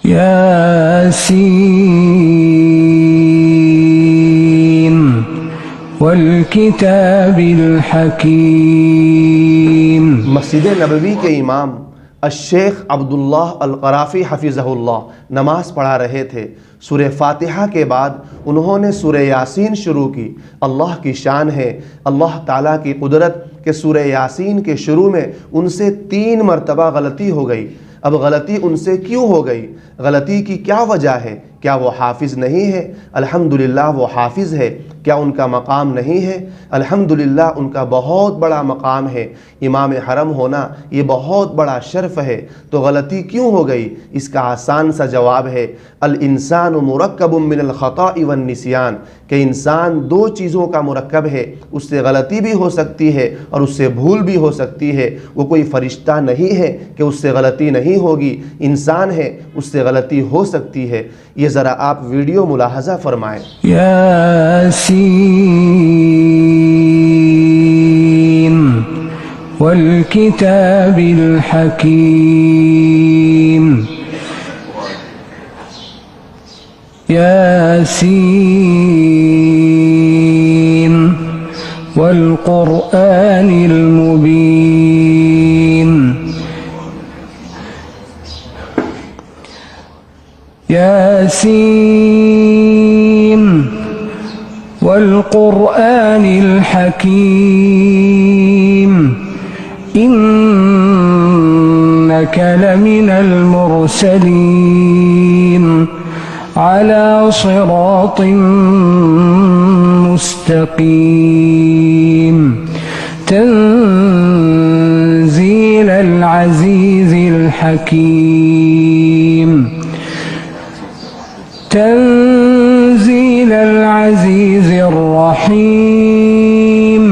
ياسين والکتاب الحکیم۔ مسجد نبوی کے امام الشیخ عبداللہ القرافی حفظہ اللہ نماز پڑھا رہے تھے۔ سورہ فاتحہ کے بعد انہوں نے سورہ یاسین شروع کی۔ اللہ کی شان ہے، اللہ تعالیٰ کی قدرت کہ سورہ یاسین کے شروع میں ان سے 3 مرتبہ غلطی ہو گئی۔ اب غلطی ان سے کیوں ہو گئی؟ غلطی کی کیا وجہ ہے؟ کیا وہ حافظ نہیں ہے؟ الحمدللہ وہ حافظ ہے۔ کیا ان کا مقام نہیں ہے؟ الحمدللہ ان کا بہت بڑا مقام ہے۔ امام حرم ہونا یہ بہت بڑا شرف ہے۔ تو غلطی کیوں ہو گئی؟ اس کا آسان سا جواب ہے، الانسان مرکب من الخطاء والنسیان، کہ انسان 2 چیزوں کا مرکب ہے، اس سے غلطی بھی ہو سکتی ہے اور اس سے بھول بھی ہو سکتی ہے۔ وہ کوئی فرشتہ نہیں ہے کہ اس سے غلطی نہیں ہوگی، انسان ہے، اس سے غلطی ہو سکتی ہے۔ یہ ذرا آپ ویڈیو ملاحظہ فرمائیں۔ یاسین والکتاب الحکیم۔ یاسین والقرآن المبین۔ یاسین والقرآن الحکیم إنك لمن المرسلين على صراط مستقيم تنزيل العزيز الحكيم تنزيل العزيز الرحيم